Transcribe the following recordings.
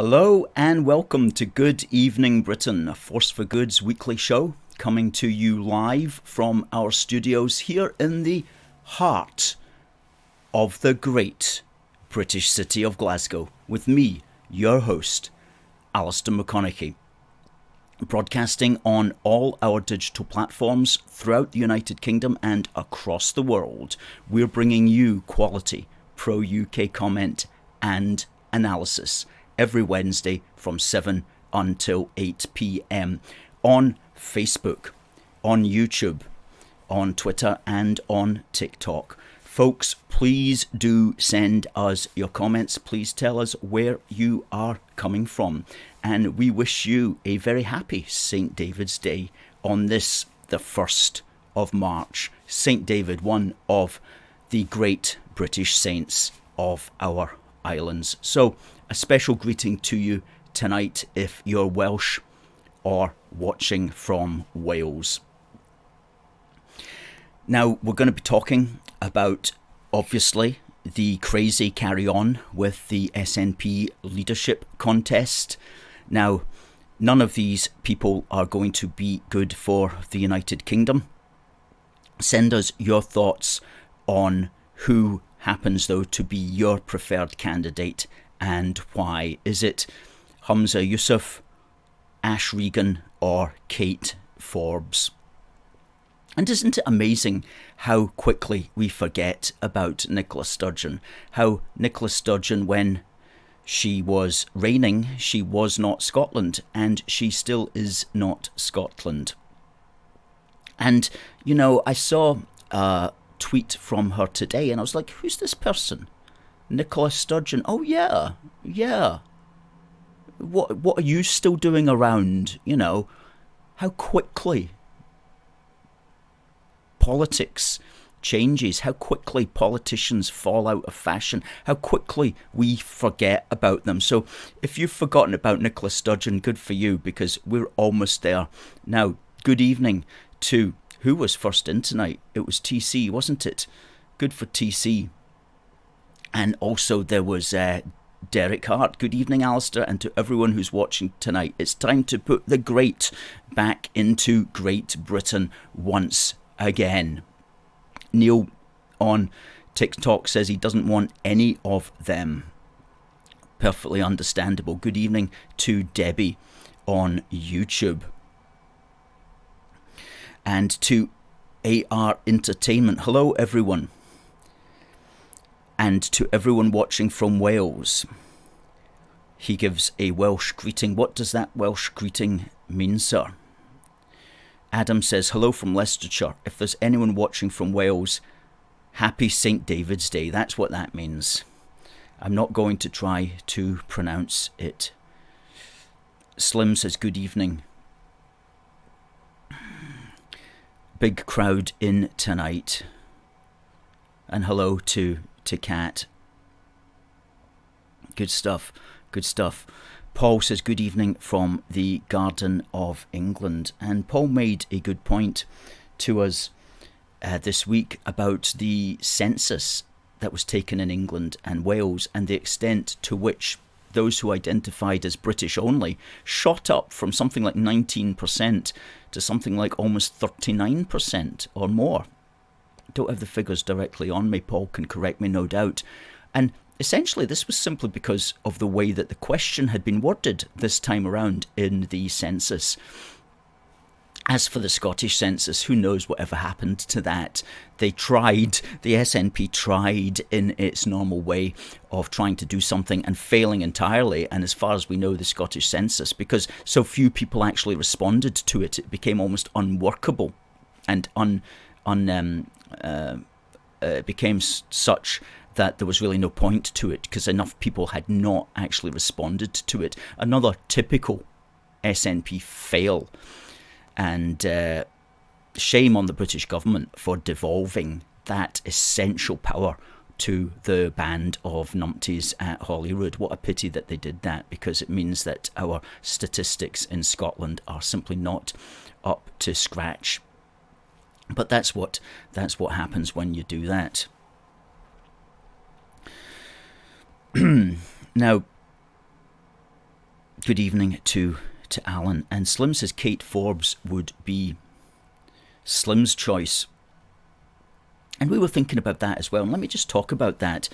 Hello and welcome to Good Evening Britain, a Force for Good's weekly show coming to you live from our studios here in the heart of the great British city of Glasgow with me, your host, Alistair McConnachie. Broadcasting on all our digital platforms throughout the United Kingdom and across the world, we're bringing you quality pro-UK comment and analysis every Wednesday from 7 until 8 p.m. on Facebook, on YouTube, on Twitter and on TikTok. Folks, please do send us your comments. Please tell us where you are coming from. And we wish you a very happy St. David's Day on this, the 1st of March. St. David, one of the great British saints of our islands. So, a special greeting to you tonight if you're Welsh or watching from Wales. Now, we're going to be talking about, obviously, the crazy carry-on with the SNP leadership contest. Now, none of these people are going to be good for the United Kingdom. Send us your thoughts on who happens, though, to be your preferred candidate and why. Is it Humza Yousaf, Ash Regan or Kate Forbes? And isn't it amazing how quickly we forget about Nicola Sturgeon? How Nicola Sturgeon, when she was reigning, she was not Scotland, and she still is not Scotland. And, you know, I saw a tweet from her today, and I was like, who's this person? Nicola Sturgeon. Oh, yeah. What are you still doing around? You know, how quickly politics changes, how quickly politicians fall out of fashion, how quickly we forget about them. So if you've forgotten about Nicola Sturgeon, good for you, because we're almost there. Now, good evening to who was first in tonight. It was TC, wasn't it? Good for TC. And also there was Derek Hart. Good evening, Alistair, and to everyone who's watching tonight. It's time to put the great back into Great Britain once again. Neil on TikTok says he doesn't want any of them. Perfectly understandable. Good evening to Debbie on YouTube. And to AR Entertainment. Hello, everyone. And to everyone watching from Wales, he gives a Welsh greeting. What does that Welsh greeting mean, sir? Adam says, hello from Leicestershire. If there's anyone watching from Wales, happy St. David's Day. That's what that means. I'm not going to try to pronounce it. Slim says, good evening. Big crowd in tonight. And hello to Kat. Good stuff. Paul says good evening from the Garden of England. And Paul made a good point to us this week about the census that was taken in England and Wales and the extent to which those who identified as British only shot up from something like 19% to something like almost 39% or more. Don't have the figures directly on me. Paul can correct me, no doubt. And essentially, this was simply because of the way that the question had been worded this time around in the census. As for the Scottish census, who knows whatever happened to that? The SNP tried in its normal way of trying to do something and failing entirely. And as far as we know, the Scottish census, because so few people actually responded to it, it became almost unworkable and became such that there was really no point to it because enough people had not actually responded to it. Another typical SNP fail. And shame on the British government for devolving that essential power to the band of numpties at Holyrood. What a pity that they did that, because it means that our statistics in Scotland are simply not up to scratch. But that's what happens when you do that. Now, Good evening to Alan. And Slim says Kate Forbes would be Slim's choice. And we were thinking about that as well. And let me just talk about that.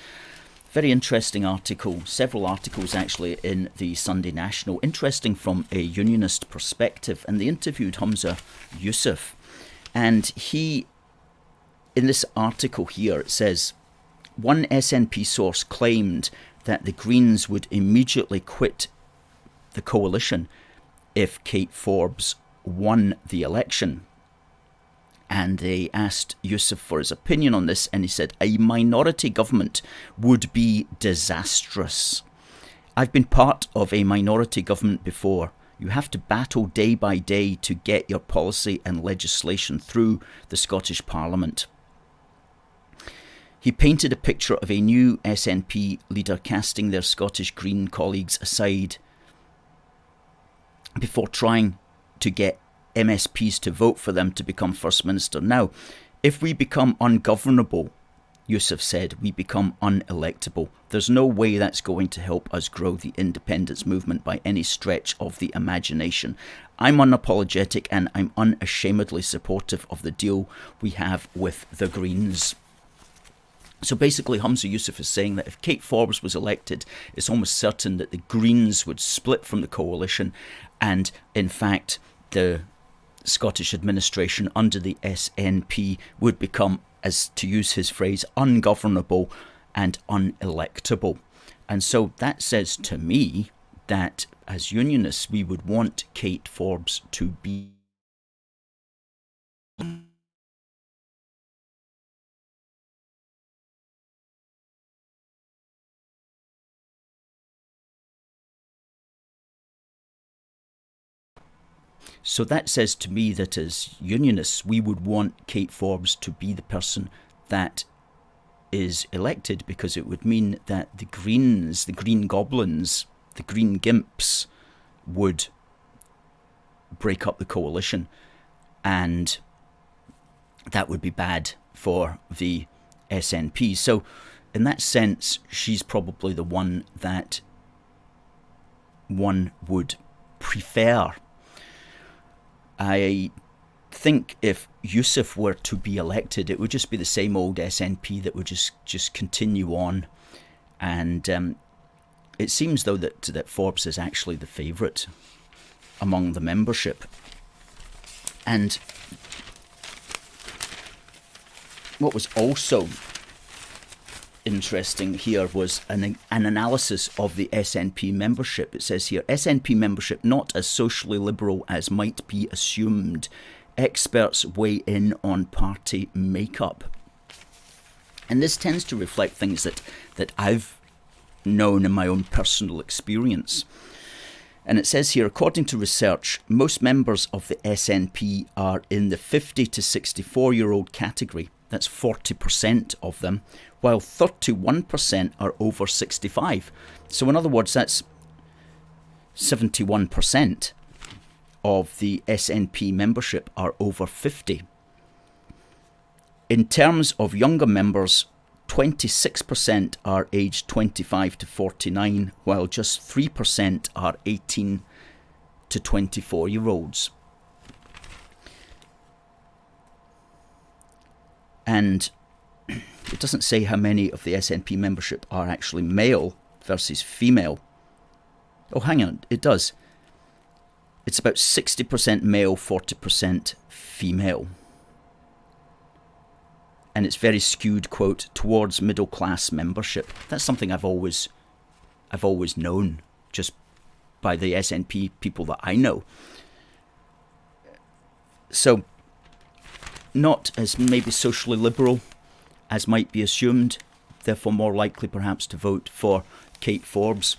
Very interesting article, several articles actually in the Sunday National, interesting from a Unionist perspective. And they interviewed Humza Yousaf. And he, in this article here, it says, one SNP source claimed that the Greens would immediately quit the coalition if Kate Forbes won the election. And they asked Yousaf for his opinion on this, and he said, a minority government would be disastrous. I've been part of a minority government before. You have to battle day by day to get your policy and legislation through the Scottish Parliament. He painted a picture of a new SNP leader casting their Scottish Green colleagues aside before trying to get MSPs to vote for them to become First Minister. Now, if we become ungovernable, Yousaf said, we become unelectable. There's no way that's going to help us grow the independence movement by any stretch of the imagination. I'm unapologetic and I'm unashamedly supportive of the deal we have with the Greens. So basically, Humza Yousaf is saying that if Kate Forbes was elected, it's almost certain that the Greens would split from the coalition, and in fact, the Scottish administration under the SNP would become, as to use his phrase, ungovernable and unelectable. And so that says to me that as Unionists, we would want Kate Forbes to be So that says to me that as Unionists, we would want Kate Forbes to be the person that is elected, because it would mean that the Greens, the Green Goblins, the Green Gimps would break up the coalition, and that would be bad for the SNP. So in that sense, she's probably the one that one would prefer. I think if Yousaf were to be elected, it would just be the same old SNP that would just continue on. And it seems, though, that Forbes is actually the favourite among the membership. And what was also interesting here was an analysis of the SNP membership. It says here, SNP membership not as socially liberal as might be assumed. Experts weigh in on party makeup. And this tends to reflect things that I've known in my own personal experience. And it says here, according to research, most members of the SNP are in the 50 to 64-year-old category. That's 40% of them, while 31% are over 65. So in other words, that's 71% of the SNP membership are over 50. In terms of younger members, 26% are aged 25 to 49, while just 3% are 18 to 24-year-olds. And it doesn't say how many of the SNP membership are actually male versus female. Oh, hang on, it does. It's about 60% male, 40% female. And it's very skewed, quote, towards middle class membership. That's something I've always known, just by the SNP people that I know. So, not as maybe socially liberal as might be assumed, therefore more likely perhaps to vote for Kate Forbes.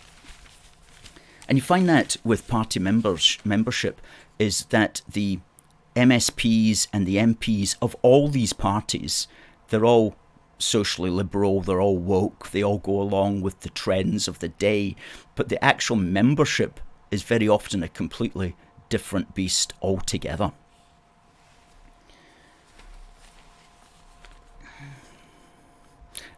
And you find that with party membership is that the MSPs and the MPs of all these parties, they're all socially liberal, they're all woke, they all go along with the trends of the day, but the actual membership is very often a completely different beast altogether.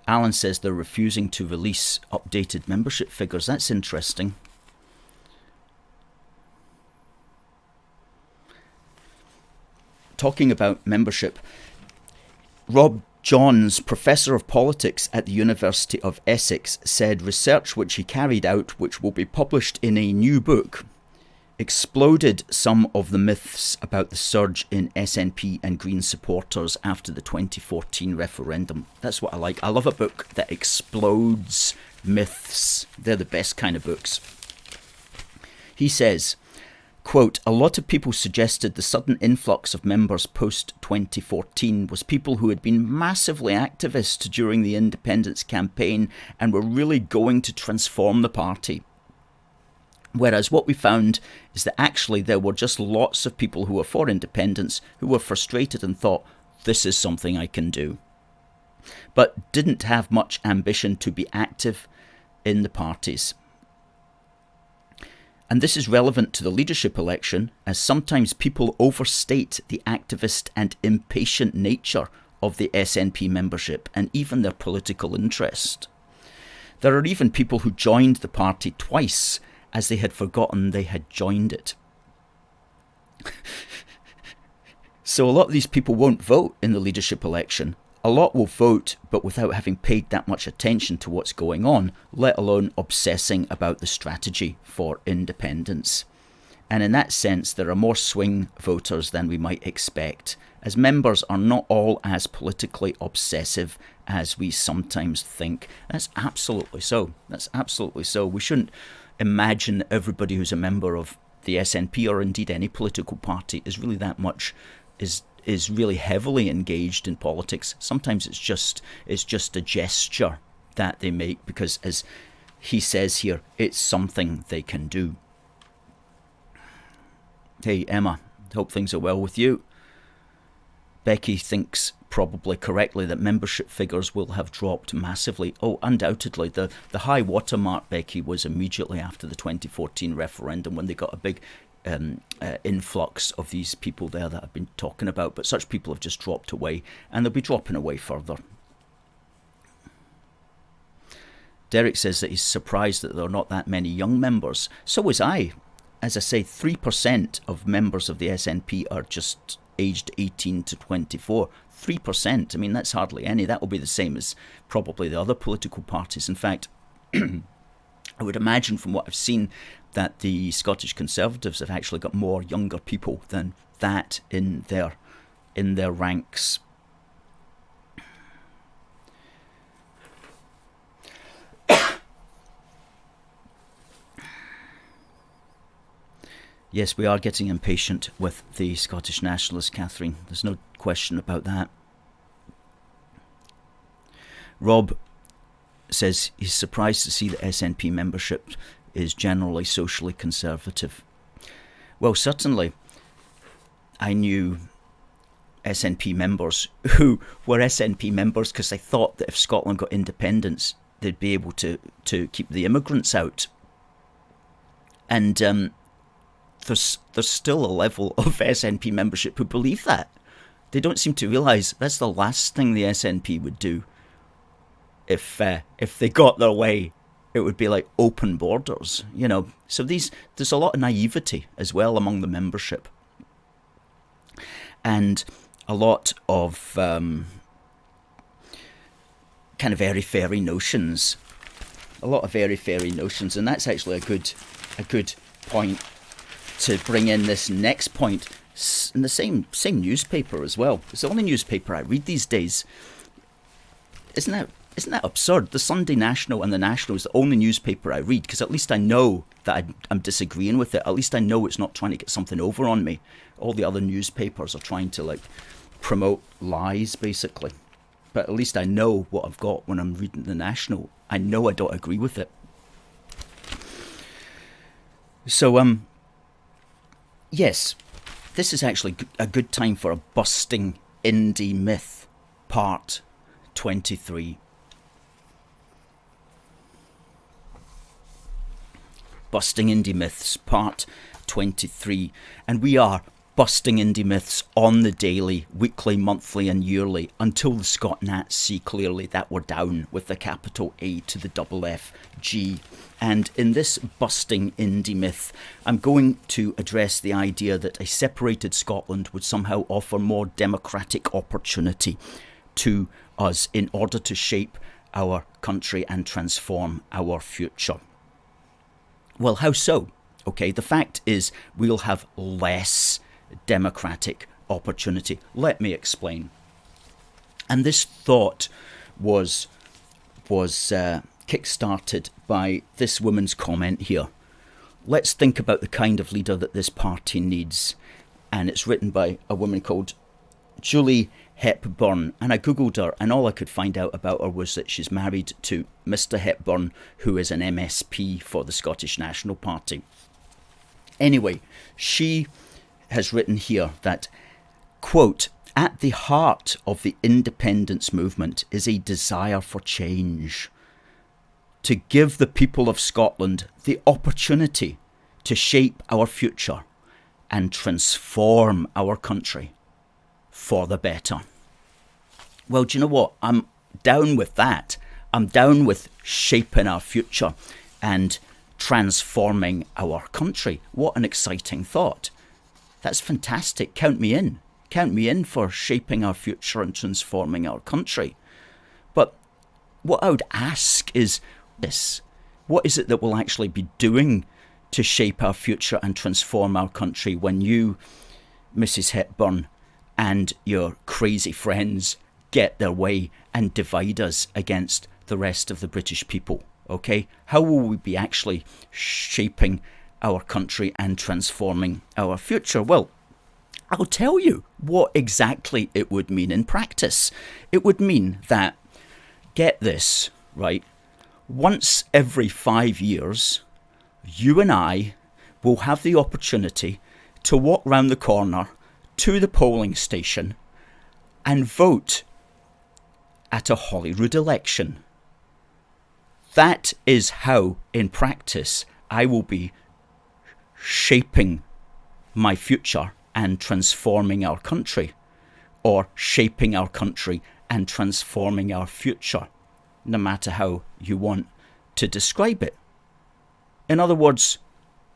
Alan says they're refusing to release updated membership figures. That's interesting. talking about membership, Rob Johns, Professor of Politics at the University of Essex, said research which he carried out, which will be published in a new book, exploded some of the myths about the surge in SNP and Green supporters after the 2014 referendum. That's what I like. I love a book that explodes myths. They're the best kind of books. He says, quote, "A lot of people suggested the sudden influx of members post-2014 was people who had been massively activist during the independence campaign and were really going to transform the party. Whereas what we found is that actually there were just lots of people who were for independence who were frustrated and thought, this is something I can do, but didn't have much ambition to be active in the parties. And this is relevant to the leadership election, as sometimes people overstate the activist and impatient nature of the SNP membership and even their political interest. There are even people who joined the party twice as they had forgotten they had joined it." So a lot of these people won't vote in the leadership election. A lot will vote, but without having paid that much attention to what's going on, let alone obsessing about the strategy for independence. And in that sense, there are more swing voters than we might expect, as members are not all as politically obsessive as we sometimes think. That's absolutely so. That's absolutely so. We shouldn't imagine everybody who's a member of the SNP or indeed any political party is really that much, is really heavily engaged in politics. Sometimes it's just a gesture that they make because, as he says here, it's something they can do. Hey Emma, hope things are well with you. Becky thinks probably correctly that membership figures will have dropped massively. Oh, undoubtedly. The high watermark, Becky, was immediately after the 2014 referendum when they got a big influx of these people there that I've been talking about. But such people have just dropped away, and they'll be dropping away further. Derek says that he's surprised that there are not that many young members. So was I. As I say, 3% of members of the SNP are just aged 18 to 24. 3%. I mean, that's hardly any. That will be the same as probably the other political parties. In fact, I would imagine from what I've seen that the Scottish Conservatives have actually got more younger people than that in their ranks. Yes, we are getting impatient with the Scottish Nationalists, Catherine. There's no question about that. Rob says he's surprised to see that SNP membership is generally socially conservative. Well, certainly I knew SNP members who were SNP members because they thought that if Scotland got independence, they'd be able to keep the immigrants out. And there's still a level of SNP membership who believe that. They don't seem to realise that's the last thing the SNP would do. If they got their way, it would be like open borders, you know. So there's a lot of naivety as well among the membership, and a lot of kind of airy-fairy notions. A lot of airy-fairy notions, and that's actually a good point to bring in this next point. In the same newspaper as well. It's the only newspaper I read these days. Isn't that absurd? The Sunday National and the National is the only newspaper I read, because at least I know that I'm disagreeing with it. At least I know it's not trying to get something over on me. All the other newspapers are trying to promote lies, basically. But at least I know what I've got when I'm reading the National. I know I don't agree with it. So, yes, this is actually a good time for a busting Indy myth, part 23. Busting Indy Myths, part 23. And we are busting Indy Myths on the daily, weekly, monthly and yearly until the Scot Nats see clearly that we're down with the capital A to the double F G. And in this busting Indy Myth, I'm going to address the idea that a separated Scotland would somehow offer more democratic opportunity to us in order to shape our country and transform our future. Well, how so? Okay, the fact is we'll have less democratic opportunity. Let me explain. And this thought was kick-started by this woman's comment here. Let's think about the kind of leader that this party needs. And it's written by a woman called Julie Hepburn. And I googled her, and all I could find out about her was that she's married to Mr. Hepburn, who is an MSP for the Scottish National Party. Anyway, she has written here that, quote, "At the heart of the independence movement is a desire for change, to give the people of Scotland the opportunity to shape our future and transform our country for the better." Well, do you know what? I'm down with that. I'm down with shaping our future and transforming our country. What an exciting thought. That's fantastic. Count me in. Count me in for shaping our future and transforming our country. But what I would ask is this. What is it that we'll actually be doing to shape our future and transform our country when you, Mrs. Hepburn, and your crazy friends get their way and divide us against the rest of the British people? Okay? How will we be actually shaping our country and transforming our future? Well, I'll tell you what exactly it would mean in practice. It would mean that, get this, right? Once every 5 years, you and I will have the opportunity to walk round the corner to the polling station and vote at a Holyrood election. That is how, in practice, I will be shaping my future and transforming our country, or shaping our country and transforming our future, no matter how you want to describe it. In other words,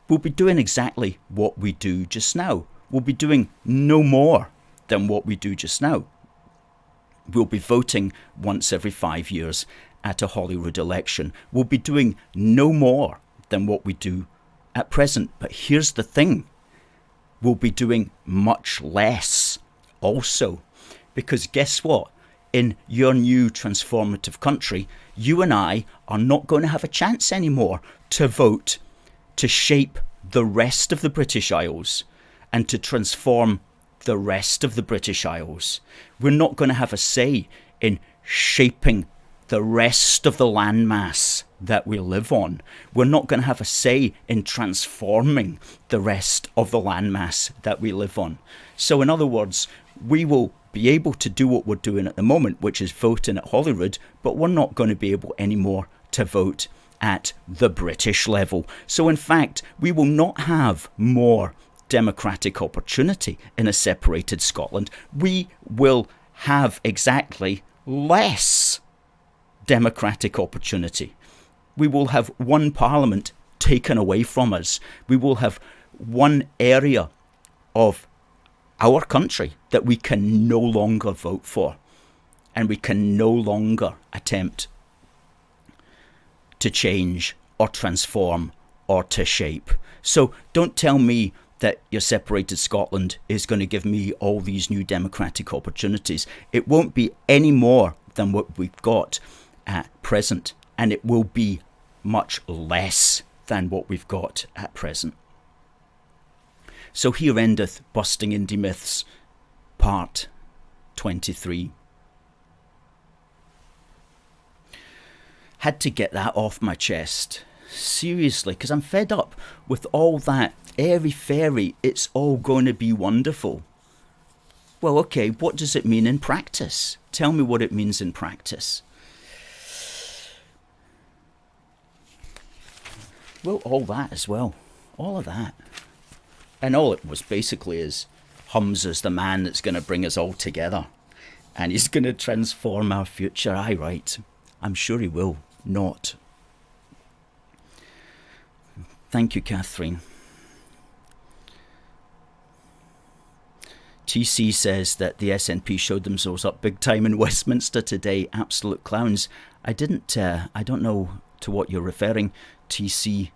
we'll be doing exactly what we do just now. We'll be doing no more than what we do just now. We'll be voting once every 5 years at a Holyrood election. We'll be doing no more than what we do at present. But here's the thing. We'll be doing much less also. Because guess what? In your new transformative country, you and I are not going to have a chance anymore to vote to shape the rest of the British Isles and to transform the rest of the British Isles. We're not going to have a say in shaping the rest of the landmass that we live on. We're not going to have a say in transforming the rest of the landmass that we live on. So in other words, we will be able to do what we're doing at the moment, which is voting at Holyrood, but we're not going to be able anymore to vote at the British level. So in fact, we will not have more democratic opportunity in a separated Scotland. We will have exactly less democratic opportunity. We will have one parliament taken away from us. We will have one area of our country that we can no longer vote for, and we can no longer attempt to change or transform or to shape. So don't tell me that your separated Scotland is going to give me all these new democratic opportunities. It won't be any more than what we've got at present, and it will be much less than what we've got at present. So here endeth Busting Indy Myths, part 23. Had to get that off my chest. Seriously, because I'm fed up with all that airy-fairy, it's all going to be wonderful. Well, okay, what does it mean in practice? Tell me what it means in practice. Well, all that as well. All of that. And all it was basically is hums as the man that's going to bring us all together. And he's going to transform our future. Aye, right. I'm sure he will not. Thank you, Catherine. TC says that the SNP showed themselves up big time in Westminster today. Absolute clowns. I don't know to what you're referring, TC.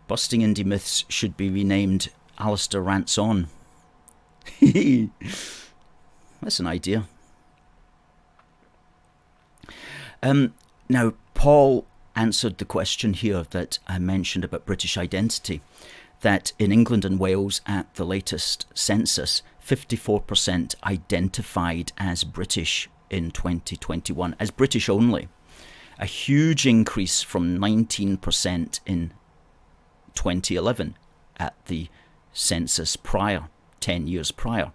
Busting Indy Myths should be renamed Alistair Rants On. That's an idea. Now, Paul answered the question here that I mentioned about British identity, that in England and Wales at the latest census, 54% identified as British in 2021, as British only. A huge increase from 19% in 2011 at the census prior, 10 years prior.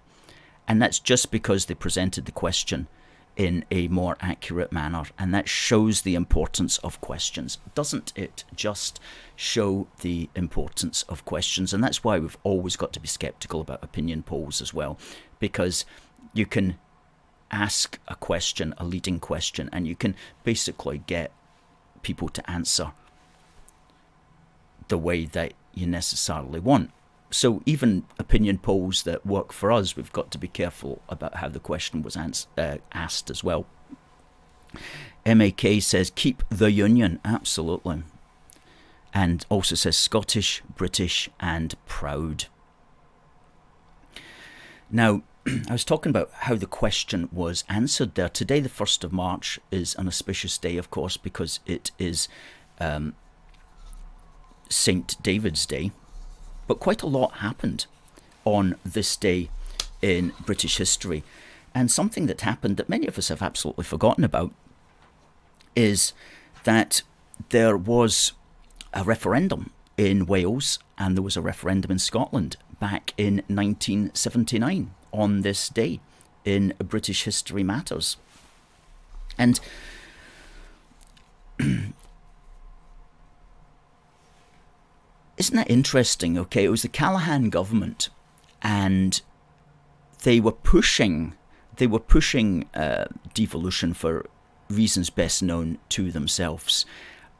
And that's just because they presented the question in a more accurate manner, and that shows the importance of questions. Doesn't it just show the importance of questions? And that's why we've always got to be skeptical about opinion polls as well, because you can ask a question, a leading question, and you can basically get people to answer the way that you necessarily want. So even opinion polls that work for us, we've got to be careful about how the question was asked as well. MAK says, keep the union. Absolutely. And also says Scottish, British and proud. Now, I was talking about how the question was answered there. Today, the 1st of March, is an auspicious day, of course, because it is St. David's Day. But quite a lot happened on this day in British history. And something that happened that many of us have absolutely forgotten about is that there was a referendum in Wales and there was a referendum in Scotland back in 1979 on this day in British History Matters. And isn't that interesting? Okay, it was the Callaghan government, and they were pushing devolution for reasons best known to themselves,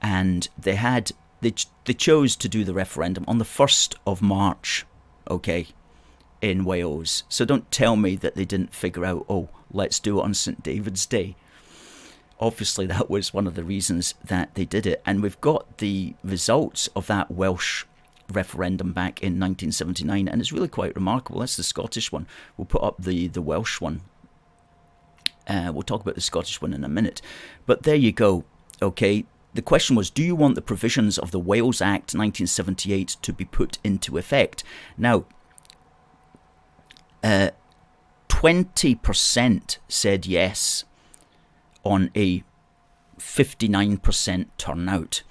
and they chose to do the referendum on the 1st of March, okay, in Wales. So don't tell me that they didn't figure out, oh, let's do it on St. David's Day. Obviously, that was one of the reasons that they did it, and we've got the results of that Welsh referendum back in 1979, and it's really quite remarkable. That's the Scottish one. We'll put up the Welsh one. We'll talk about the Scottish one in a minute. But there you go. Okay, the question was, do you want the provisions of the Wales Act 1978 to be put into effect? Now, 20% said yes on a 59% turnout.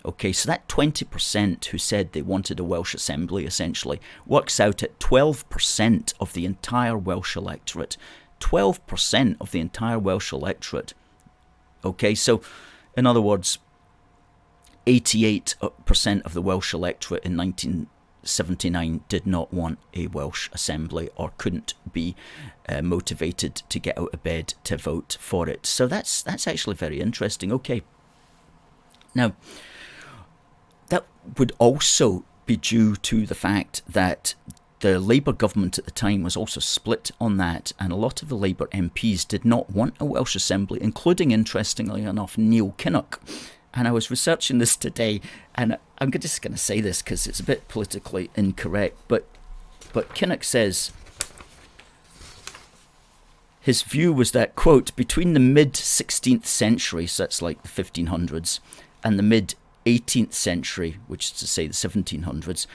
Okay, so that 20% who said they wanted a Welsh Assembly, essentially, works out at 12% of the entire Welsh electorate. 12% of the entire Welsh electorate. Okay, so, in other words, 88% of the Welsh electorate in 1979 did not want a Welsh Assembly or couldn't be motivated to get out of bed to vote for it. So that's actually very interesting. Okay, now, that would also be due to the fact that the Labour government at the time was also split on that, and a lot of the Labour MPs did not want a Welsh Assembly, including, interestingly enough, Neil Kinnock. And I was researching this today, and I'm just going to say this because it's a bit politically incorrect, but Kinnock says his view was that, quote, between the mid-16th century, so that's like the 1500s, and the mid-18th century, which is to say the 1700s,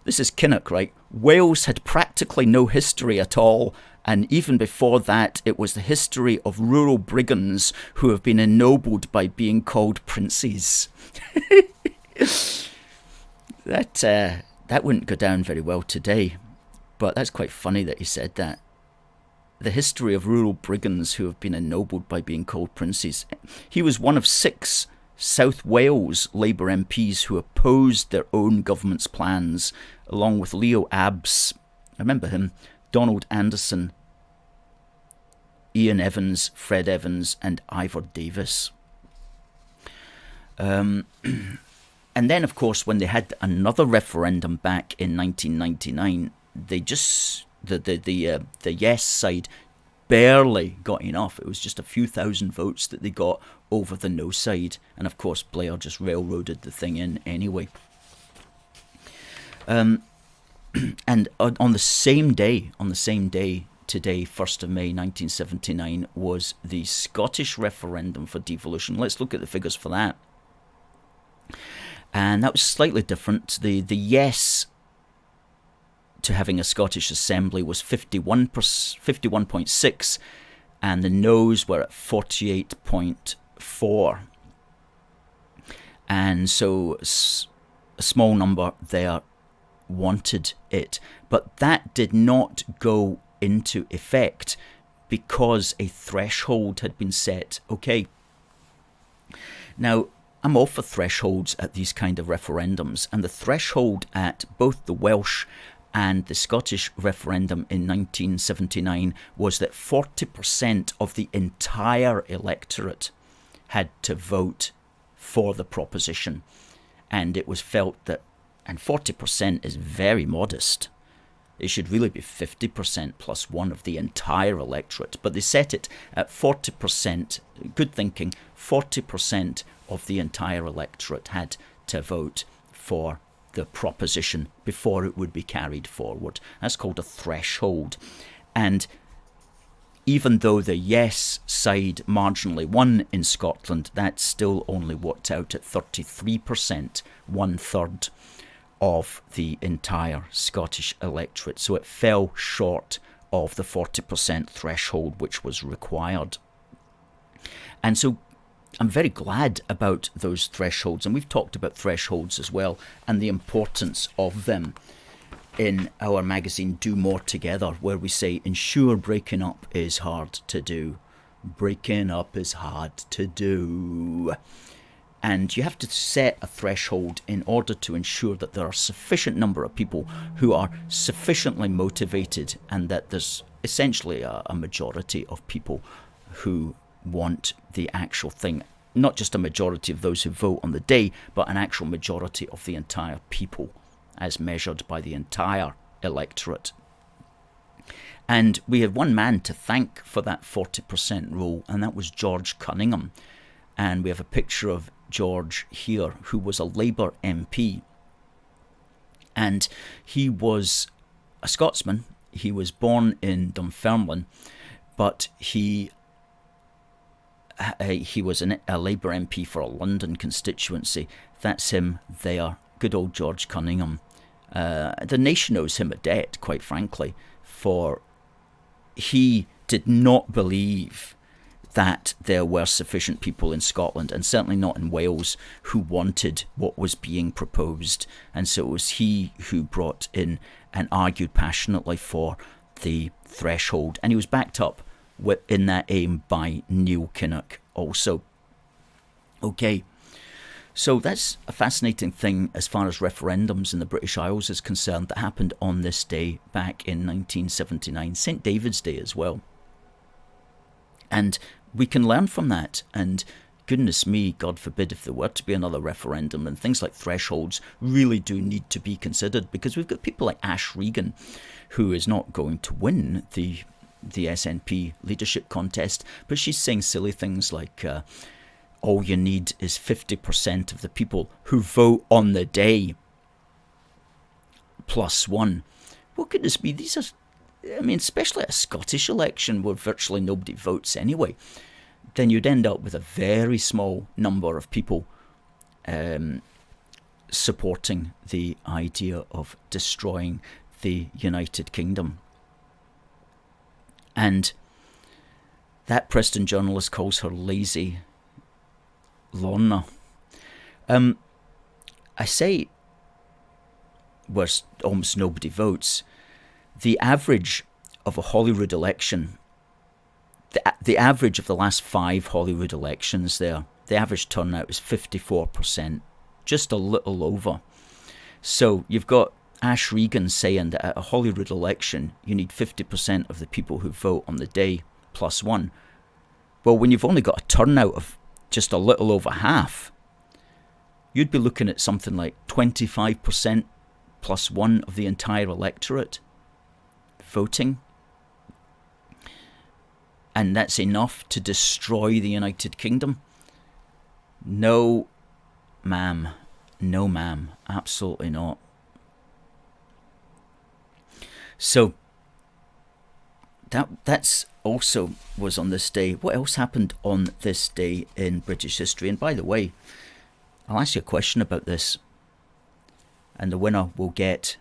this is Kinnock, right? Wales had practically no history at all, and even before that, it was the history of rural brigands who have been ennobled by being called princes. That wouldn't go down very well today, but that's quite funny that he said that. the history of rural brigands who have been ennobled by being called princes. He was one of 6 South Wales Labour MPs who opposed their own government's plans, along with Leo Abs, I remember him, Donald Anderson, Ian Evans, Fred Evans, and Ivor Davis. And then, of course, when they had another referendum back in 1999, they just the yes side barely got enough. It was just a few thousand votes that they got over the no side, and of course Blair just railroaded the thing in anyway. And on the same day today, 1st of May 1979, was the Scottish referendum for devolution. Let's look at the figures for that. And that was slightly different. The yes to having a Scottish Assembly was 51.6, and the no's were at 48.4. And so a small number there wanted it. But that did not go into effect because a threshold had been set. Okay. Now, I'm all for thresholds at these kind of referendums, and the threshold at both the Welsh and the Scottish referendum in 1979 was that 40% of the entire electorate had to vote for the proposition. And it was felt that, and 40% is very modest, it should really be 50% plus one of the entire electorate. But they set it at 40%, good thinking, 40% of the entire electorate had to vote for the proposition before it would be carried forward. That's called a threshold. And even though the yes side marginally won in Scotland, that still only worked out at 33%, 1/3 of the entire Scottish electorate. So it fell short of the 40% threshold which was required. And so I'm very glad about those thresholds, and we've talked about thresholds as well and the importance of them in our magazine Do More Together, where we say ensure breaking up is hard to do. Breaking up is hard to do. And you have to set a threshold in order to ensure that there are sufficient number of people who are sufficiently motivated, and that there's essentially a majority of people who want the actual thing. Not just a majority of those who vote on the day, but an actual majority of the entire people, as measured by the entire electorate. And we had one man to thank for that 40% rule, and that was George Cunningham. And we have a picture of George here, who was a Labour MP. And he was a Scotsman. He was born in Dunfermline, but he was a Labour MP for a London constituency. That's him there, good old George Cunningham. The nation owes him a debt, quite frankly, for he did not believe that there were sufficient people in Scotland, and certainly not in Wales, who wanted what was being proposed. And so it was he who brought in and argued passionately for the threshold. And he was backed up in that aim by Neil Kinnock also. Okay, so that's a fascinating thing as far as referendums in the British Isles is concerned that happened on this day back in 1979, St. David's Day as well. And we can learn from that, and goodness me, God forbid if there were to be another referendum, and things like thresholds really do need to be considered, because we've got people like Ash Regan, who is not going to win the SNP leadership contest, but she's saying silly things like all you need is 50% of the people who vote on the day plus one. What could this be? These are, I mean, especially a Scottish election where virtually nobody votes anyway, then you'd end up with a very small number of people supporting the idea of destroying the United Kingdom. And that Preston journalist calls her lazy Lorna. I say where almost nobody votes. The average of a Holyrood election the average of the last 5 Holyrood elections there, the average turnout is 54%, just a little over. So you've got Ash Regan saying that at a Holyrood election, you need 50% of the people who vote on the day plus one. Well, when you've only got a turnout of just a little over half, you'd be looking at something like 25% plus one of the entire electorate voting. And that's enough to destroy the United Kingdom? No, ma'am. No, ma'am. Absolutely not. So, that's also was on this day. What else happened on this day in British history? And by the way, I'll ask you a question about this. And the winner will get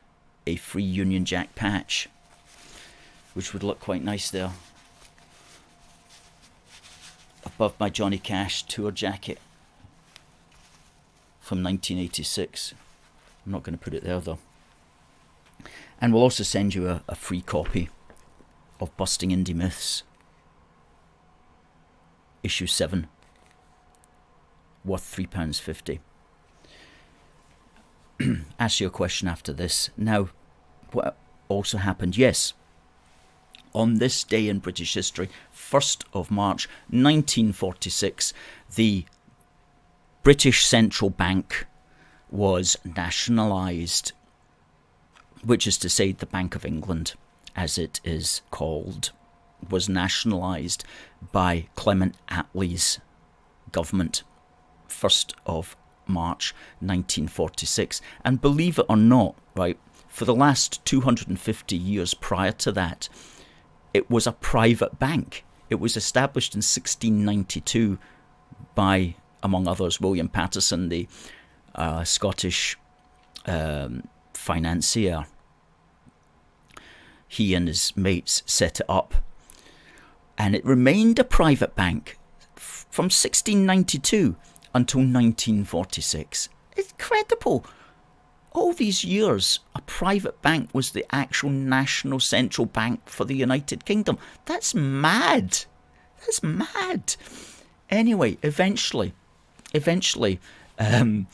a free Union Jack patch, which would look quite nice there, above my Johnny Cash tour jacket from 1986. I'm not going to put it there though. And we'll also send you a free copy of Busting Indy Myths, issue 7, worth £3.50. Ask you a question after this. Now, what also happened? Yes, on this day in British history, 1st of March 1946, the British Central Bank was nationalised, which is to say the Bank of England, as it is called, was nationalised by Clement Attlee's government, 1st of March 1946. And believe it or not, right, for the last 250 years prior to that, it was a private bank. It was established in 1692 by, among others, William Paterson, the Scottish financier. He and his mates set it up, and it remained a private bank from 1692 until 1946. Incredible. All these years, a private bank was the actual national central bank for the United Kingdom. That's mad. That's mad. Anyway, eventually, Clement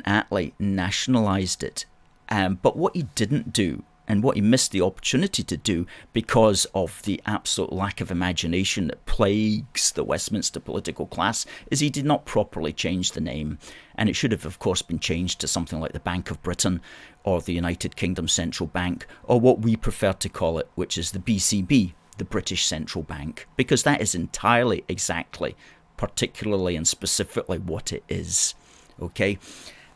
Attlee nationalised it. But what he didn't do, and what he missed the opportunity to do because of the absolute lack of imagination that plagues the Westminster political class, is he did not properly change the name. And it should have, of course, been changed to something like the Bank of Britain or the United Kingdom Central Bank, or what we prefer to call it, which is the BCB, the British Central Bank, because that is entirely, exactly, particularly and specifically what it is. Okay?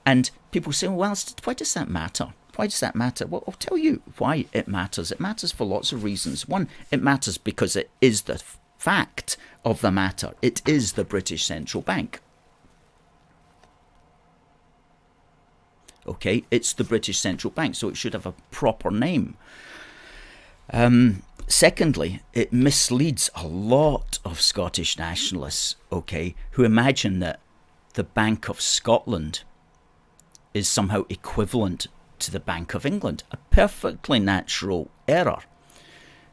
And people say, well, why does that matter? Why does that matter? Well, I'll tell you why it matters. It matters for lots of reasons. One, it matters because it is the fact of the matter. It is the British Central Bank. Okay, it's the British Central Bank, so it should have a proper name. Secondly, it misleads a lot of Scottish nationalists, okay, who imagine that the Bank of Scotland is somehow equivalent to the Bank of England. A perfectly natural error.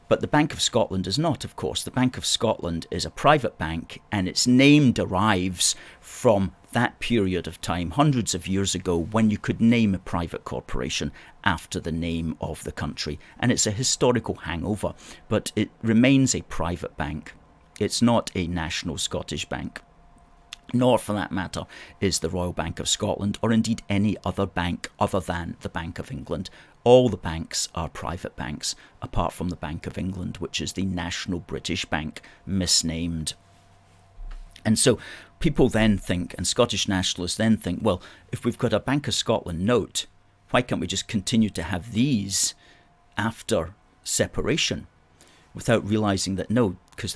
But the Bank of Scotland is not, of course. The Bank of Scotland is a private bank, and its name derives from that period of time, hundreds of years ago, when you could name a private corporation after the name of the country. And it's a historical hangover, but it remains a private bank. It's not a national Scottish bank. Nor, for that matter, is the Royal Bank of Scotland, or indeed any other bank other than the Bank of England. All the banks are private banks, apart from the Bank of England, which is the National British Bank, misnamed. And so people then think, and Scottish nationalists then think, well, if we've got a Bank of Scotland note, why can't we just continue to have these after separation? Without realising that no, because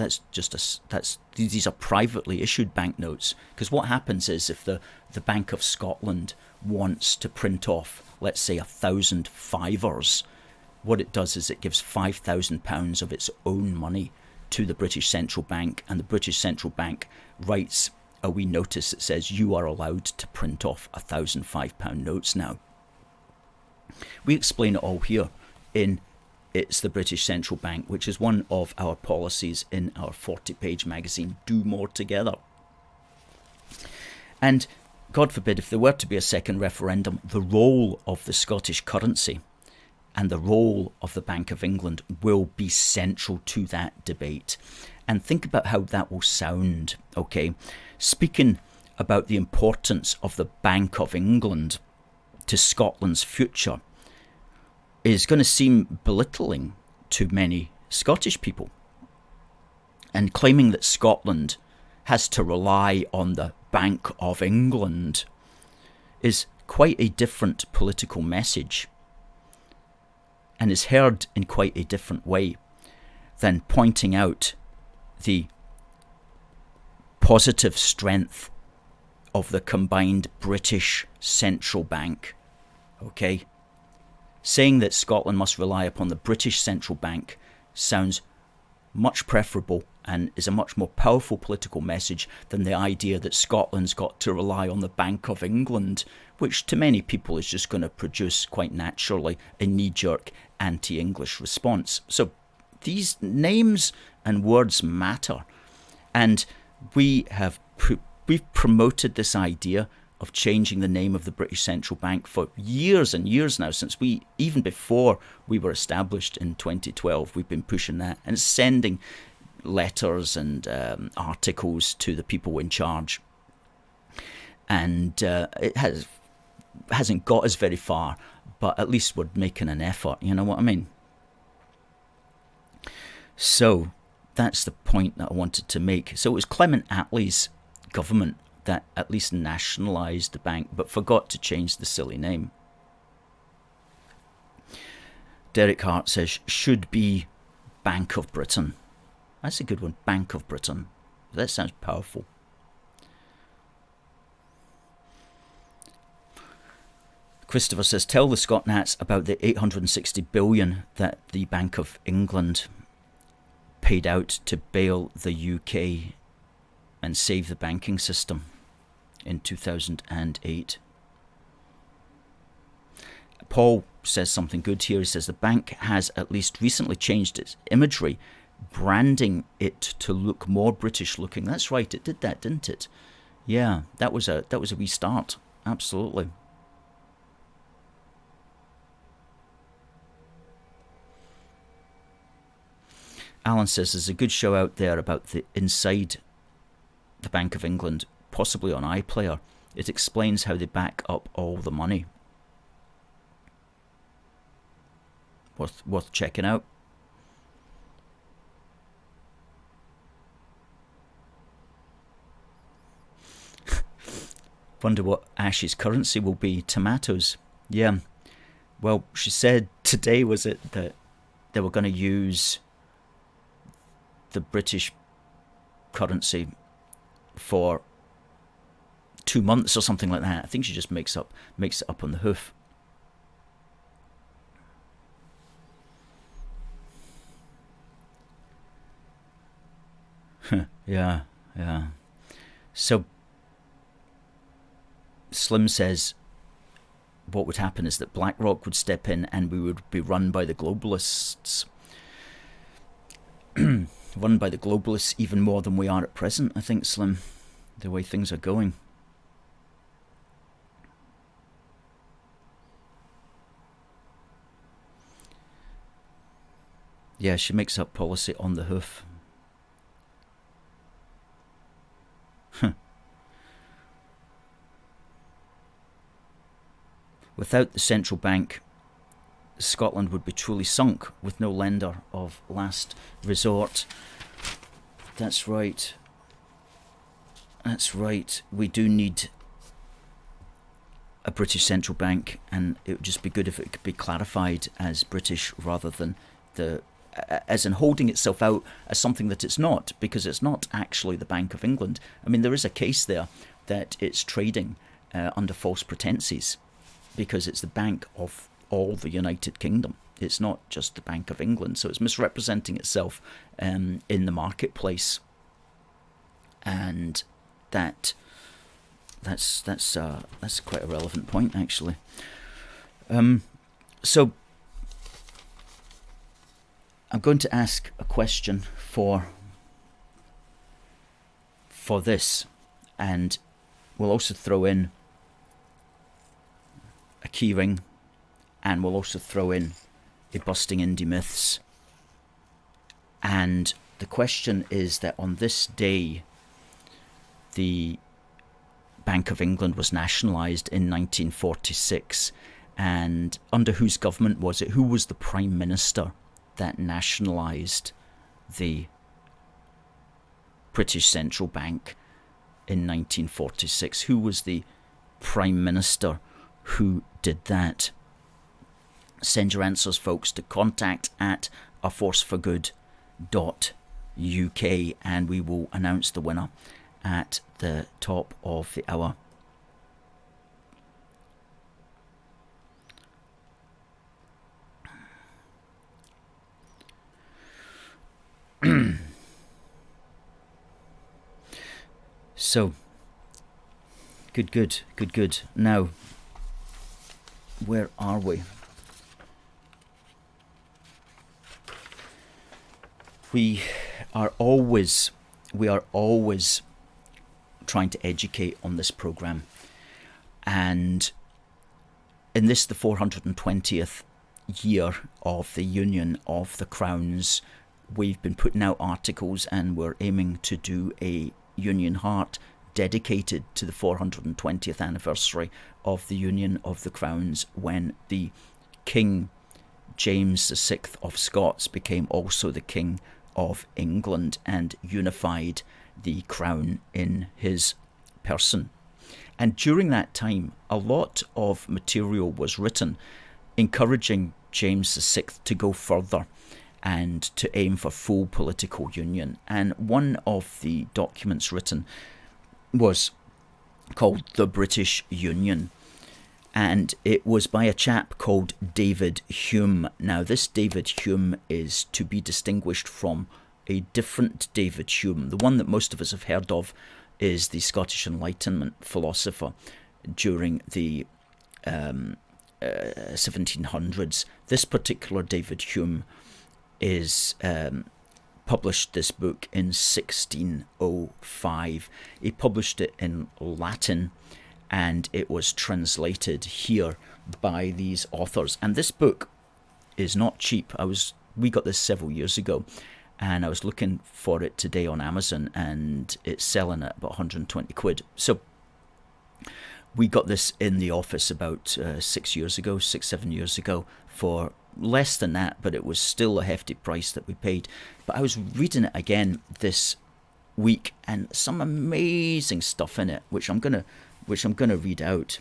these are privately issued banknotes. Because what happens is if the Bank of Scotland wants to print off, let's say, 1,000 fivers, what it does is it gives £5,000 of its own money to the British Central Bank, and the British Central Bank writes a wee notice that says you are allowed to print off £1,005 notes now. We explain it all here in it's the British Central Bank, which is one of our policies in our 40-page magazine, Do More Together. And God forbid, if there were to be a second referendum, the role of the Scottish currency and the role of the Bank of England will be central to that debate. And think about how that will sound, okay? Speaking about the importance of the Bank of England to Scotland's future is going to seem belittling to many Scottish people. And claiming that Scotland has to rely on the Bank of England is quite a different political message, and is heard in quite a different way than pointing out the positive strength of the combined British Central Bank. Okay? Saying that Scotland must rely upon the British Central Bank sounds much preferable and is a much more powerful political message than the idea that Scotland's got to rely on the Bank of England, which to many people is just going to produce quite naturally a knee-jerk anti-English response. So these names and words matter, and we've promoted this idea of changing the name of the British Central Bank for years and years now, since even before we were established in 2012, we've been pushing that and sending letters and articles to the people in charge. And it hasn't got us very far, but at least we're making an effort, you know what I mean? So that's the point that I wanted to make. So it was Clement Attlee's government that at least nationalised the bank, but forgot to change the silly name. Derek Hart says, should be Bank of Britain. That's a good one, Bank of Britain. That sounds powerful. Christopher says, tell the Scotnats about the 860 billion that the Bank of England paid out to bail the UK and save the banking system in 2008. Paul says something good here. He says the bank has at least recently changed its imagery, branding it to look more British looking. That's right, it did that, didn't it? Yeah, that was a wee start. Absolutely. Alan says there's a good show out there about the inside the Bank of England, possibly on iPlayer. It explains how they back up all the money. Worth checking out. Wonder what Ash's currency will be. Tomatoes. Yeah. Well, she said today, was it, that they were going to use the British currency for 2 months or something like that. I think she just makes it up on the hoof. Yeah. So Slim says what would happen is that BlackRock would step in and we would be run by the globalists. Run by the globalists even more than we are at present, I think, Slim, the way things are going. Yeah, she makes up policy on the hoof. Without the central bank, Scotland would be truly sunk with no lender of last resort. That's right. That's right. We do need a British central bank, and it would just be good if it could be clarified as British rather than as in holding itself out as something that it's not, because it's not actually the Bank of England. I mean, there is a case there that it's trading under false pretenses, because it's the Bank of all the United Kingdom. It's not just the Bank of England, so it's misrepresenting itself in the marketplace, and that's quite a relevant point, actually. So I'm going to ask a question for this, and we'll also throw in a keyring, and we'll also throw in a busting Indy Myths. And the question is that on this day, the Bank of England was nationalised in 1946, and under whose government was it? Who was the Prime Minister that nationalised the British Central Bank in 1946? Who was the Prime Minister who did that? Send your answers, folks, to contact@aforceforgood.uk, and we will announce the winner at the top of the hour. So, good. Now, where are we? We are always trying to educate on this programme, and in this, the 420th year of the Union of the Crowns, we've been putting out articles, and we're aiming to do a Union Heart dedicated to the 420th anniversary of the Union of the Crowns, when the King James VI of Scots became also the King of England and unified the crown in his person. And during that time, a lot of material was written encouraging James VI to go further and to aim for full political union. And one of the documents written was called The British Union, and it was by a chap called David Hume. Now, this David Hume is to be distinguished from a different David Hume. The one that most of us have heard of is the Scottish Enlightenment philosopher during the 1700s. This particular David Hume is published this book in 1605. He published it in Latin, and it was translated here by these authors. And this book is not cheap. We got this several years ago, and I was looking for it today on Amazon, and it's selling at about 120 quid. So we got this in the office about 7 years ago for less than that, but it was still a hefty price that we paid. But I was reading it again this week, and some amazing stuff in it, which I'm gonna read out.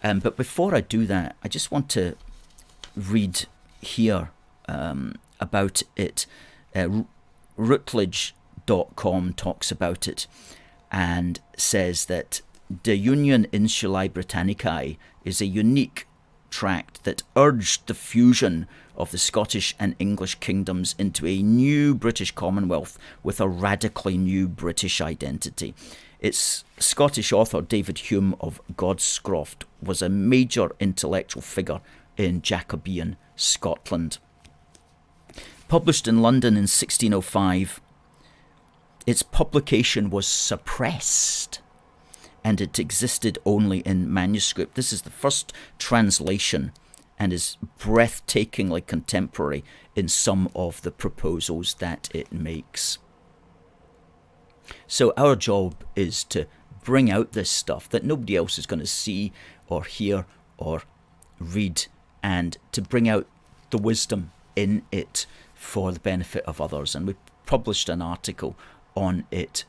But before I do that, I just want to read here about it. Routledge.com talks about it and says that De Union Insulae Britannicae is a unique tract that urged the fusion of the Scottish and English kingdoms into a new British Commonwealth with a radically new British identity. Its Scottish author, David Hume of Godscroft, was a major intellectual figure in Jacobean Scotland. Published in London in 1605, its publication was suppressed, and it existed only in manuscript. This is the first translation and is breathtakingly contemporary in some of the proposals that it makes. So our job is to bring out this stuff that nobody else is going to see or hear or read, and to bring out the wisdom in it for the benefit of others. And we published an article on it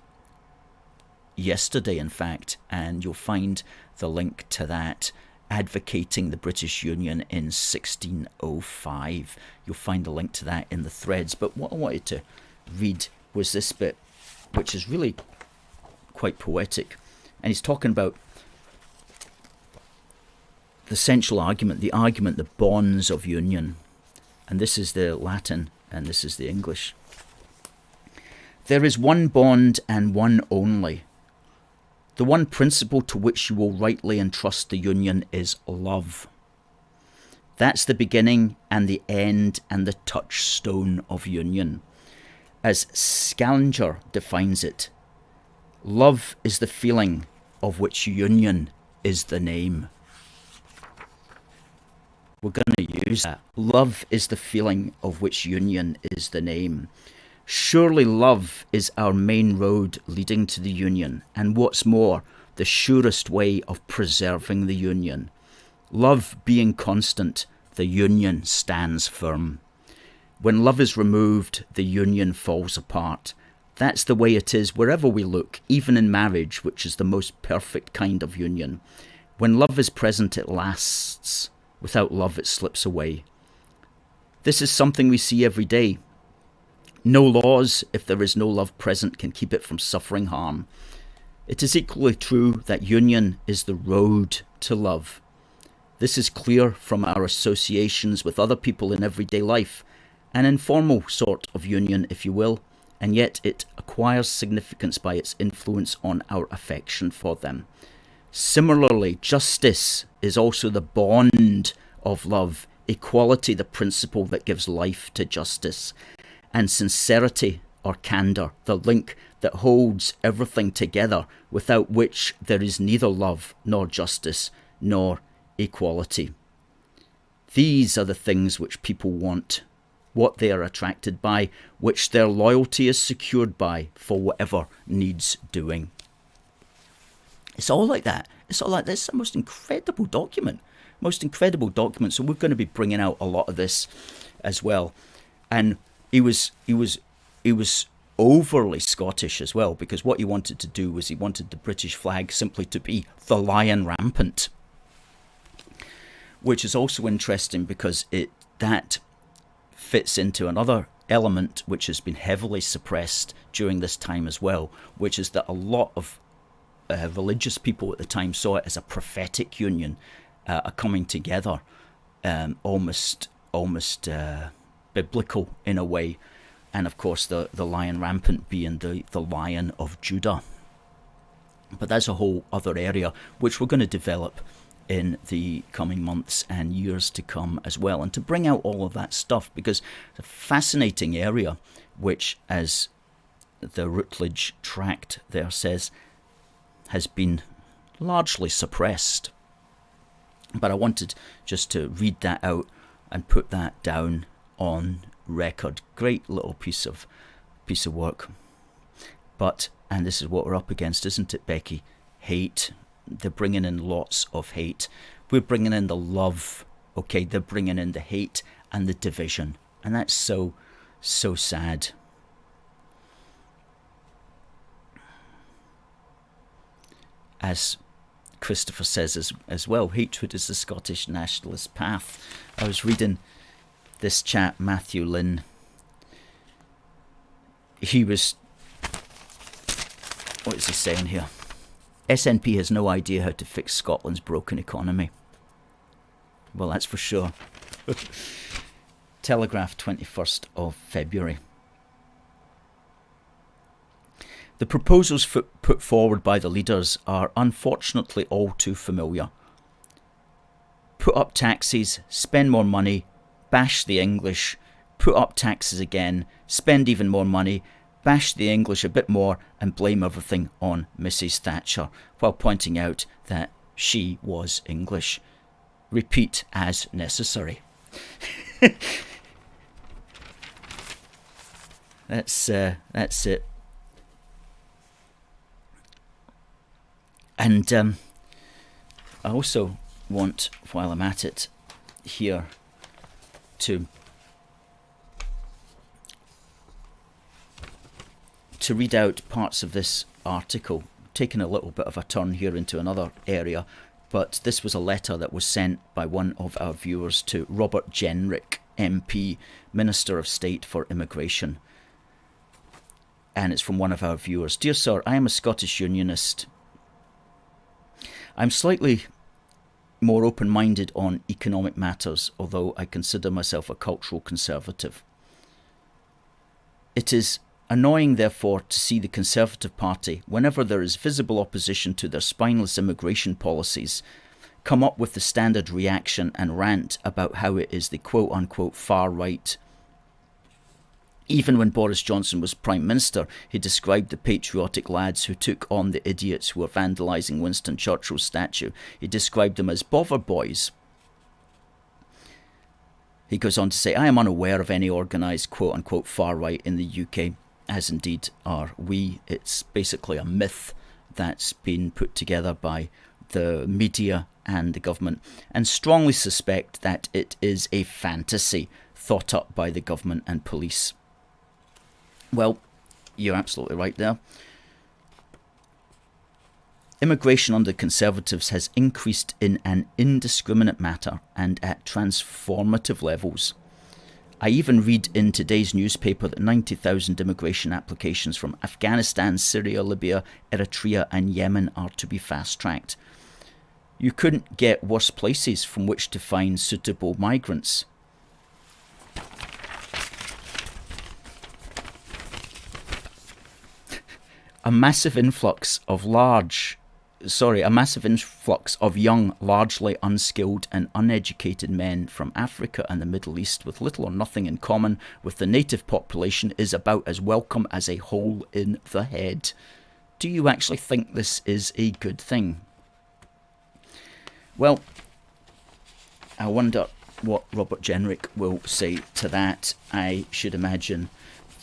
yesterday, in fact, and you'll find the link to that, advocating the British Union in 1605. You'll find the link to that in the threads. But what I wanted to read was this bit, which is really quite poetic. And he's talking about the central argument, the bonds of union. And this is the Latin, and this is the English. There is one bond and one only. The one principle to which you will rightly entrust the union is love. That's the beginning and the end and the touchstone of union. As Scaliger defines it, love is the feeling of which union is the name. We're going to use that. Love is the feeling of which union is the name. Surely love is our main road leading to the union, and what's more, the surest way of preserving the union. Love being constant, the union stands firm. When love is removed, the union falls apart. That's the way it is wherever we look, even in marriage, which is the most perfect kind of union. When love is present, it lasts. Without love, it slips away. This is something we see every day. No laws, if there is no love present, can keep it from suffering harm. It is equally true that union is the road to love. This is clear from our associations with other people in everyday life, an informal sort of union, if you will, and yet it acquires significance by its influence on our affection for them. Similarly, justice is also the bond of love, equality the principle that gives life to justice, and sincerity or candour the link that holds everything together, without which there is neither love nor justice nor equality. These are the things which people want, what they are attracted by, which their loyalty is secured by for whatever needs doing. It's all like that. It's all like this. It's the most incredible document. So we're going to be bringing out a lot of this as well. And he was overly Scottish as well, because what he wanted to do was he wanted the British flag simply to be the lion rampant, which is also interesting because that fits into another element which has been heavily suppressed during this time as well, which is that a lot of religious people at the time saw it as a prophetic union, a coming together, almost biblical in a way, and of course the lion rampant being the Lion of Judah. But that's a whole other area which we're going to develop in the coming months and years to come as well, and to bring out all of that stuff, because it's a fascinating area which, as the Routledge tract there says, has been largely suppressed. But I wanted just to read that out and put that down on record. Great little piece of work. But, and this is what we're up against, isn't it, Becky? Hate. They're bringing in lots of hate. We're bringing in the love. Okay, they're bringing in the hate and the division. And that's so sad. As Christopher says as well, hatred is the Scottish nationalist path. I was reading this chap, Matthew Lynn. He was, what is he saying here? SNP has no idea how to fix Scotland's broken economy. Well, that's for sure. Telegraph, 21st of February. The proposals put forward by the leaders are unfortunately all too familiar. Put up taxes, spend more money, bash the English, put up taxes again, spend even more money, bash the English a bit more, and blame everything on Mrs. Thatcher, while pointing out that she was English. Repeat as necessary. That's it. And I also want, while I'm at it here, to read out parts of this article, taking a little bit of a turn here into another area, but this was a letter that was sent by one of our viewers to Robert Jenrick MP, Minister of State for Immigration. And it's from one of our viewers. Dear Sir, I am a Scottish Unionist. I'm slightly more open-minded on economic matters, although I consider myself a cultural conservative. It is annoying, therefore, to see the Conservative Party, whenever there is visible opposition to their spineless immigration policies, come up with the standard reaction and rant about how it is the quote-unquote far right. Even when Boris Johnson was Prime Minister, he described the patriotic lads who took on the idiots who were vandalising Winston Churchill's statue. He described them as bother boys. He goes on to say, I am unaware of any organised quote-unquote far right in the UK, as indeed are we. It's basically a myth that's been put together by the media and the government, and strongly suspect that it is a fantasy thought up by the government and police. Well, you're absolutely right there. Immigration under Conservatives has increased in an indiscriminate manner and at transformative levels. I even read in today's newspaper that 90,000 immigration applications from Afghanistan, Syria, Libya, Eritrea and Yemen are to be fast-tracked. You couldn't get worse places from which to find suitable migrants. A massive influx of young, largely unskilled and uneducated men from Africa and the Middle East with little or nothing in common with the native population is about as welcome as a hole in the head. Do you actually think this is a good thing? Well, I wonder what Robert Jenrick will say to that. I should imagine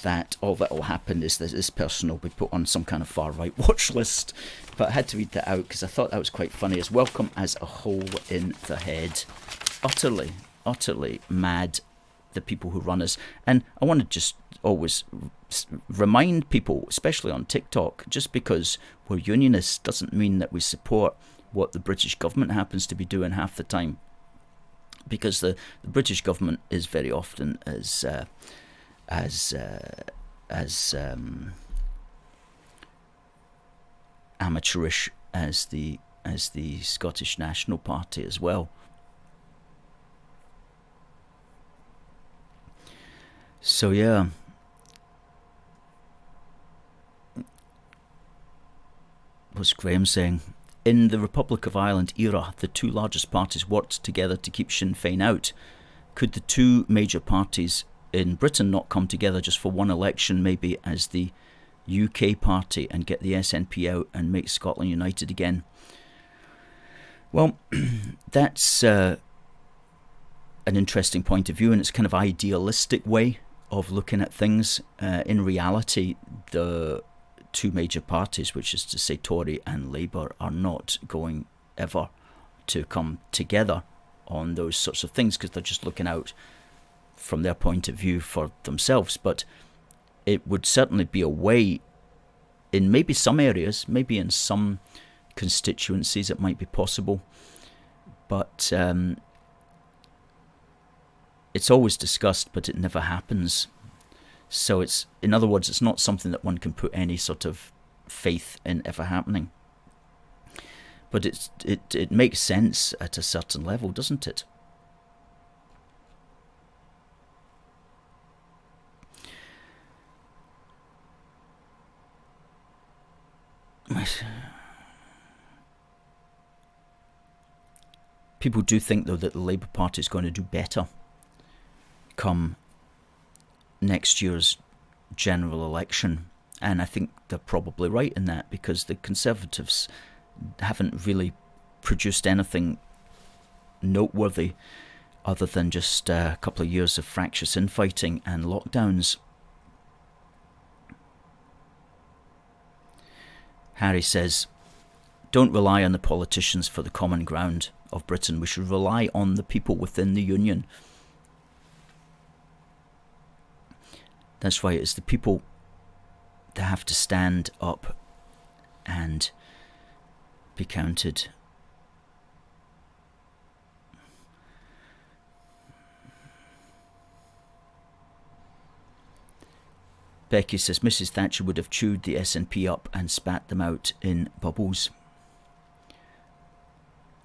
that all that will happen is that this person will be put on some kind of far-right watch list. But I had to read that out because I thought that was quite funny. As welcome as a hole in the head. Utterly, utterly mad, the people who run us. And I want to just always remind people, especially on TikTok, just because we're unionists doesn't mean that we support what the British government happens to be doing half the time. Because the British government is very often as amateurish as the Scottish National Party as well. So yeah, what's Graham saying? In the Republic of Ireland era, the two largest parties worked together to keep Sinn Féin out. Could the two major parties in Britain not come together just for one election, maybe as the UK party, and get the SNP out and make Scotland united again? Well, that's an interesting point of view, and it's kind of idealistic way of looking at things. In reality, the two major parties, which is to say Tory and Labour, are not going ever to come together on those sorts of things because they're just looking out from their point of view for themselves. But it would certainly be a way, in maybe some areas, maybe in some constituencies it might be possible, but it's always discussed, but it never happens. So it's, in other words, it's not something that one can put any sort of faith in ever happening. But it makes sense at a certain level, doesn't it? People do think, though, that the Labour Party is going to do better come next year's general election. And I think they're probably right in that, because the Conservatives haven't really produced anything noteworthy other than just a couple of years of fractious infighting and lockdowns. Harry says, don't rely on the politicians for the common ground of Britain. We should rely on the people within the union. That's right, it's the people that have to stand up and be counted. Becky says Mrs. Thatcher would have chewed the SNP up and spat them out in bubbles.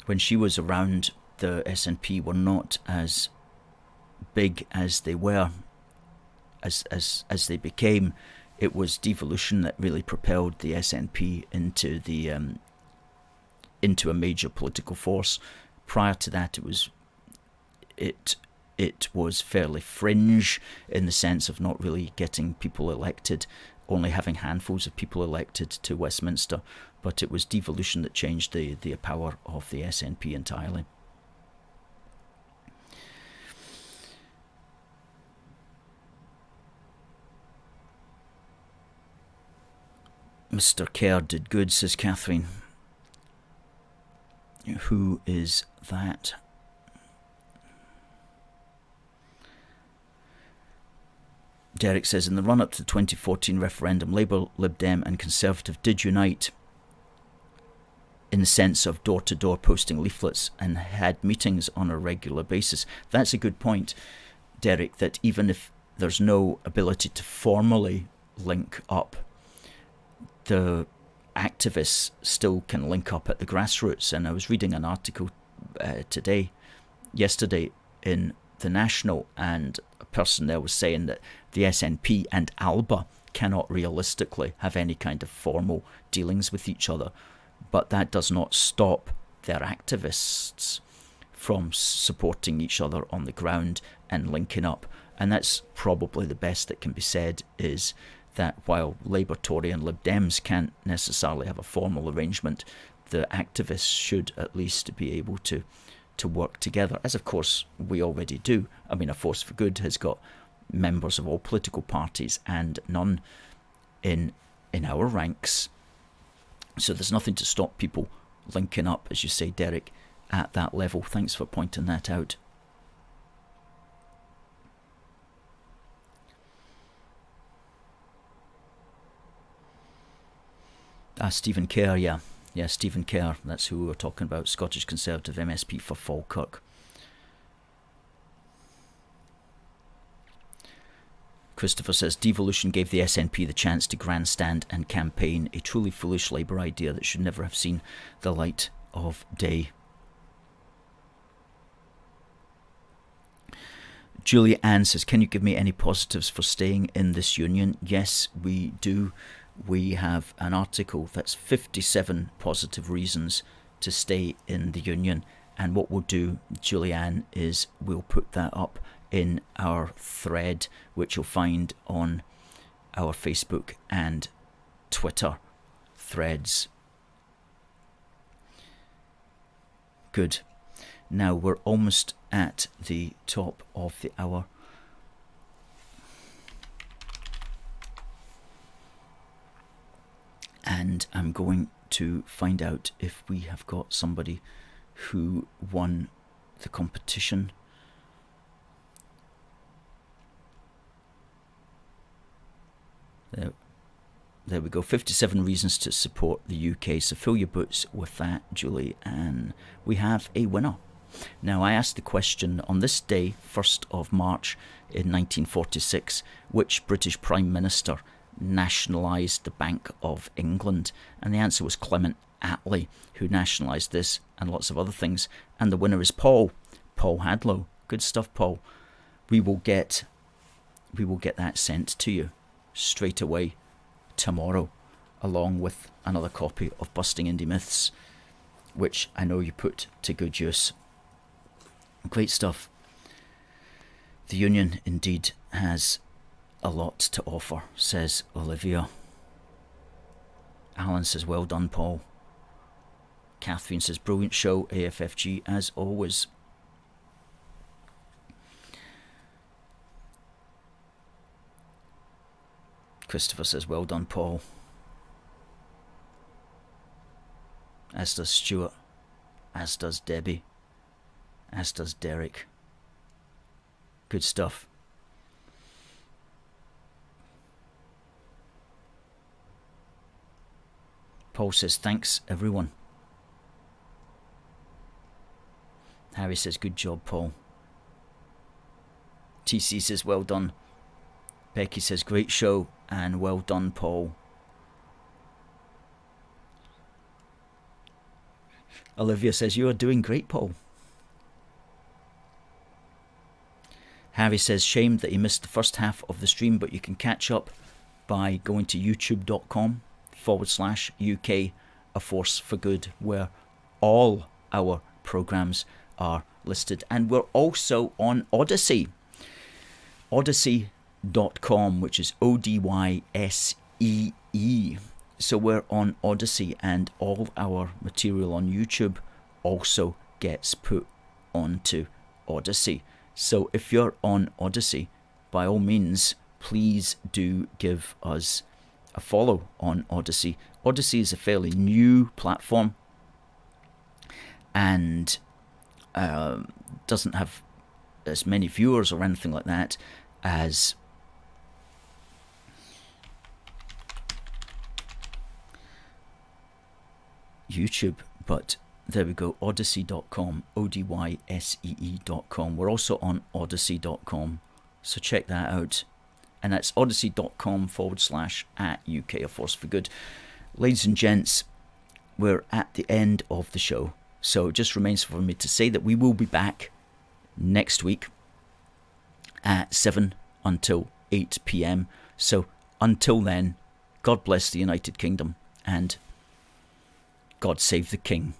When she was around, the SNP were not as big as they were. As they became, it was devolution that really propelled the SNP into a major political force Prior to that, it was fairly fringe in the sense of not really getting people elected, only having handfuls of people elected to Westminster. But it was devolution that changed the power of the SNP entirely. Mr. Kerr did good, says Catherine. Who is that? Derek says, in the run-up to the 2014 referendum, Labour, Lib Dem and Conservative did unite in the sense of door-to-door posting leaflets and had meetings on a regular basis. That's a good point, Derek, that even if there's no ability to formally link up, the activists still can link up at the grassroots. And I was reading an article yesterday in The National, and a person there was saying that the SNP and ALBA cannot realistically have any kind of formal dealings with each other, but that does not stop their activists from supporting each other on the ground and linking up. And that's probably the best that can be said, is that while Labour, Tory and Lib Dems can't necessarily have a formal arrangement, the activists should at least be able to work together, as of course we already do. I mean, A Force for Good has got members of all political parties and none in our ranks. So there's nothing to stop people linking up, as you say, Derek, at that level. Thanks for pointing that out. Stephen Kerr, yeah, Stephen Kerr, that's who we were talking about, Scottish Conservative MSP for Falkirk. Christopher says, devolution gave the SNP the chance to grandstand and campaign, a truly foolish Labour idea that should never have seen the light of day. Julia Ann says, can you give me any positives for staying in this union? Yes, we do. We have an article that's 57 positive reasons to stay in the union. And what we'll do, Julianne, is we'll put that up in our thread, which you'll find on our Facebook and Twitter threads. Good. Now we're almost at the top of the hour. And I'm going to find out if we have got somebody who won the competition. There we go. 57 reasons to support the UK. So fill your boots with that, Julie. And we have a winner. Now, I asked the question on this day, 1st of March in 1946, which British Prime Minister nationalised the Bank of England? And the answer was Clement Attlee, who nationalised this and lots of other things. And the winner is Paul Hadlow. Good stuff, Paul. We will get that sent to you straight away tomorrow, along with another copy of Busting Indy Myths, which I know you put to good use. Great stuff. The Union indeed has a lot to offer, says Olivia. Alan says, well done, Paul. Catherine says, brilliant show, AFFG, as always. Christopher says, well done, Paul. As does Stuart. As does Debbie. As does Derek. Good stuff. Paul says, thanks, everyone. Harry says, good job, Paul. TC says, well done. Becky says, great show, and well done, Paul. Olivia says, you are doing great, Paul. Harry says, shame that he missed the first half of the stream, but you can catch up by going to youtube.com/UK A Force for Good, where all our programmes are listed. And we're also on Odyssey. Odyssey.com, which is ODYSEE. So we're on Odyssey, and all our material on YouTube also gets put onto Odyssey. So if you're on Odyssey, by all means, please do give us a follow on Odyssey. Odyssey is a fairly new platform and doesn't have as many viewers or anything like that as YouTube, but there we go, odyssey.com, ODYSEE.com. We're also on odyssey.com, so check that out. And that's odyssey.com/@UK A Force for Good. Ladies and gents, we're at the end of the show, so it just remains for me to say that we will be back next week at 7 until 8 p.m. So until then, God bless the United Kingdom and God save the King.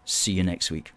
See you next week.